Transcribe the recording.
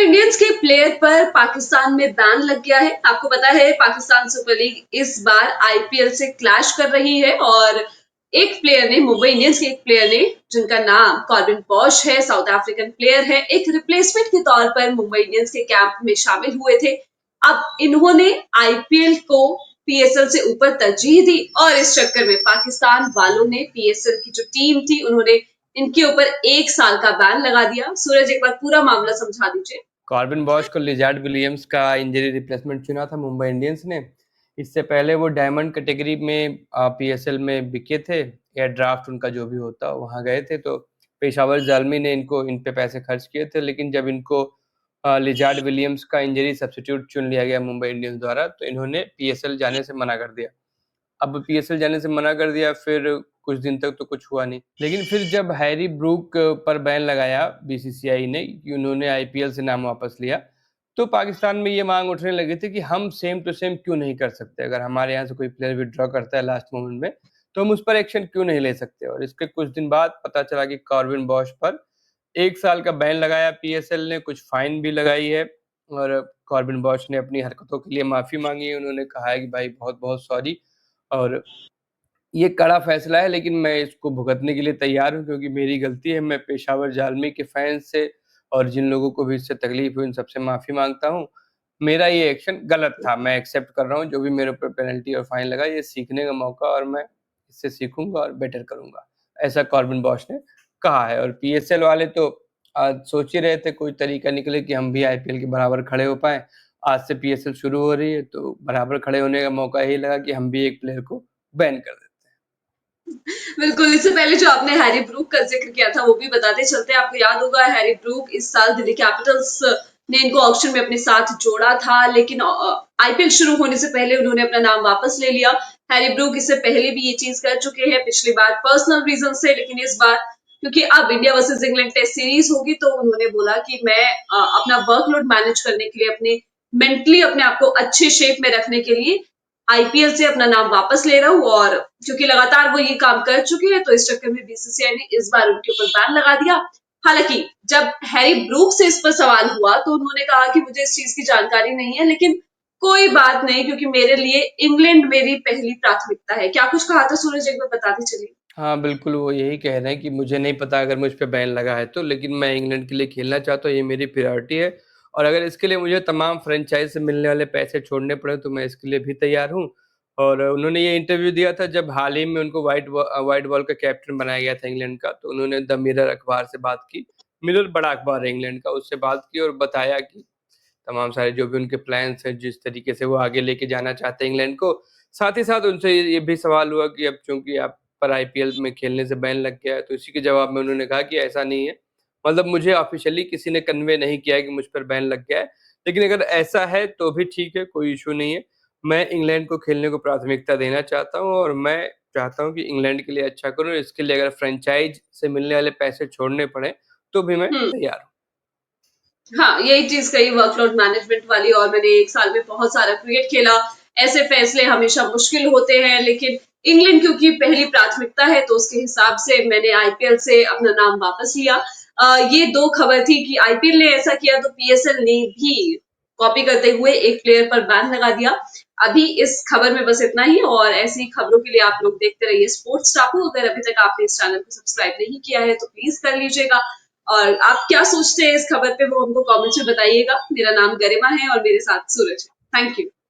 Indians के player पर पाकिस्तान में बैन लग गया है। आपको पता है पाकिस्तान सुपर लीग इस बार आईपीएल से क्लैश कर रही है और एक प्लेयर ने, मुंबई इंडियंस के एक प्लेयर ने, जिनका नाम कॉर्बिन बॉश है, साउथ अफ्रीकन प्लेयर है, एक रिप्लेसमेंट के तौर पर मुंबई इंडियंस के कैंप में शामिल हुए थे। अब इन्होंने आईपीएल को पीएसएल से ऊपर तरजीह दी और इस चक्कर में पाकिस्तान वालों ने पीएसएल की जो टीम थी उन्होंने इनके ऊपर 1 साल का बैन लगा दिया। सूरज, एक बार पूरा मामला समझा दीजिए। कॉर्बिन बॉश को लिजार्ड विलियम्स का इंजरी रिप्लेसमेंट चुना था मुंबई इंडियंस ने। इससे पहले वो डायमंड कैटेगरी में पीएसएल में बिके थे, या ड्राफ्ट उनका जो भी होता वहां गए थे। तो पेशावर जालमी ने इन पे पैसे खर्च किए थे, लेकिन जब इनको लिजार्ड विलियम्स का इंजरी सब्स्टिट्यूट चुन लिया गया मुंबई इंडियंस द्वारा, तो इन्होंने पीएसएल जाने से मना कर दिया। अब पीएसएल जाने से मना कर दिया, फिर कुछ दिन तक तो कुछ हुआ नहीं। लेकिन फिर जब हैरी ब्रूक पर बैन लगाया बीसीसीआई ने कि उन्होंने आईपीएल से नाम वापस लिया, तो पाकिस्तान में ये मांग उठने लगी थी कि हम सेम टू सेम क्यों नहीं कर सकते। अगर हमारे यहाँ से कोई प्लेयर विड्रॉ करता है लास्ट मोमेंट में, तो हम उस पर एक्शन क्यों नहीं ले सकते। और इसके कुछ दिन बाद पता चला कि कॉर्बिन बॉश पर 1 साल का बैन लगाया पीएसएल ने, कुछ फाइन भी लगाई है। और कॉर्बिन बॉश ने अपनी हरकतों के लिए माफ़ी मांगी है। उन्होंने कहा है कि भाई बहुत-बहुत सॉरी, और ये कड़ा फैसला है, लेकिन मैं इसको भुगतने के लिए तैयार हूँ, क्योंकि मेरी गलती है। मैं पेशावर जालमी के फैन्स से और जिन लोगों को भी इससे तकलीफ हुई, उन सबसे माफ़ी माँगता हूँ। मेरा ये एक्शन गलत था, मैं एक्सेप्ट कर रहा हूँ। जो भी मेरे ऊपर पेनल्टी और फाइन लगा, ये सीखने का मौका, और मैं इससे सीखूँगा और बेटर करूँगा। ऐसा कॉर्बिन बॉश ने कहा है। और पीएसएल वाले तो सोच ही रहे थे कोई तरीका निकले कि हम भी आईपीएल के बराबर खड़े हो पाएँ। आज से पीएसएल शुरू हो रही है, तो बराबर खड़े होने का मौका यही लगा कि हम भी एक प्लेयर को बैन कर दें। बिल्कुल, इससे पहले जो आपने हैरी ब्रूक का ज़िक्र किया था, वो भी बताते चलते हैं। आपको याद होगा हैरी ब्रूक इस साल दिल्ली कैपिटल्स ने इनको ऑक्शन में अपने साथ जोड़ा था, लेकिन आईपीएल शुरू होने से पहले उन्होंने अपना नाम वापस ले लिया। हैरी ब्रूक इससे पहले भी ये चीज़ कर चुके हैं, पिछली बार पर्सनल रीज़न से, लेकिन इस बार क्योंकि अब India versus England test series होगी, तो उन्होंने बोला कि मैं अपना वर्कलोड मैनेज करने के लिए, अपने मेंटली अपने आप को अच्छे शेप में रखने के लिए आईपीएल से अपना नाम वापस ले रहा हूँ। और क्योंकि लगातार वो ये काम कर चुके हैं, तो इस चक्कर में बीसीसीआई ने इस बार उनके ऊपर बैन लगा दिया। हालांकि जब हैरी ब्रूक से इस पर सवाल हुआ, तो उन्होंने कहा कि मुझे इस चीज की जानकारी नहीं है, लेकिन कोई बात नहीं, क्योंकि मेरे लिए इंग्लैंड मेरी पहली प्राथमिकता है। क्या कुछ कहा था सूरज, एक बार बताते चलिए। हाँ, बिल्कुल, वो यही कह रहे हैं कि मुझे नहीं पता अगर मुझ पे बैन लगा है तो, लेकिन मैं इंग्लैंड के लिए खेलना चाहता हूँ, ये मेरी प्रायोरिटी है। और अगर इसके लिए मुझे तमाम फ्रेंचाइज़ से मिलने वाले पैसे छोड़ने पड़े, तो मैं इसके लिए भी तैयार हूँ। और उन्होंने ये इंटरव्यू दिया था जब हाल ही में उनको व्हाइट बॉल का कैप्टन बनाया गया था इंग्लैंड का, तो उन्होंने द मिरर अखबार से बात की। मिरर बड़ा अखबार है इंग्लैंड का, उससे बात की और बताया कि तमाम सारे जो भी उनके प्लान्स हैं, जिस तरीके से वो आगे लेके जाना चाहते हैं इंग्लैंड को। साथ ही साथ उनसे ये भी सवाल हुआ कि अब चूँकि आप पर आईपीएल में खेलने से बैन लग गया है, तो इसी के जवाब में उन्होंने कहा कि ऐसा नहीं है। मतलब मुझे ऑफ़िशियली किसी ने कन्वे नहीं किया है कि मुझ पर बैन लग गया है, लेकिन अगर ऐसा है तो भी ठीक है, कोई इश्यू नहीं है। मैं इंग्लैंड को खेलने को प्राथमिकता देना चाहता हूँ, और मैं चाहता हूँ कि इंग्लैंड के लिए अच्छा करूँ। इसके लिए अगर फ्रैंचाइज़ से मिलने वाले पैसे छोड़ने पड़ें, तो भी मैं हम्म। तैयार हूँ। हाँ, यही चीज़ कही वर्कलोड मैनेजमेंट वाली। और मैंने 1 साल में बहुत सारा क्रिकेट खेला, ऐसे फैसले हमेशा मुश्किल होते हैं, लेकिन इंग्लैंड क्योंकि पहली प्राथमिकता है, तो उसके हिसाब से मैंने आईपीएल से अपना नाम वापस लिया। ये 2 खबर थी कि आईपीएल ने ऐसा किया, तो पीएसएल ने भी कॉपी करते हुए एक प्लेयर पर बैन लगा दिया। अभी इस खबर में बस इतना ही, और ऐसी खबरों के लिए आप लोग देखते रहिए स्पोर्ट्स टापू। अगर अभी तक आपने इस चैनल को सब्सक्राइब नहीं किया है, तो प्लीज़ कर लीजिएगा। और आप क्या सोचते हैं इस खबर पे, वो हमको कमेंट्स में बताइएगा। मेरा नाम गरिमा है और मेरे साथ सूरज है। Thank you.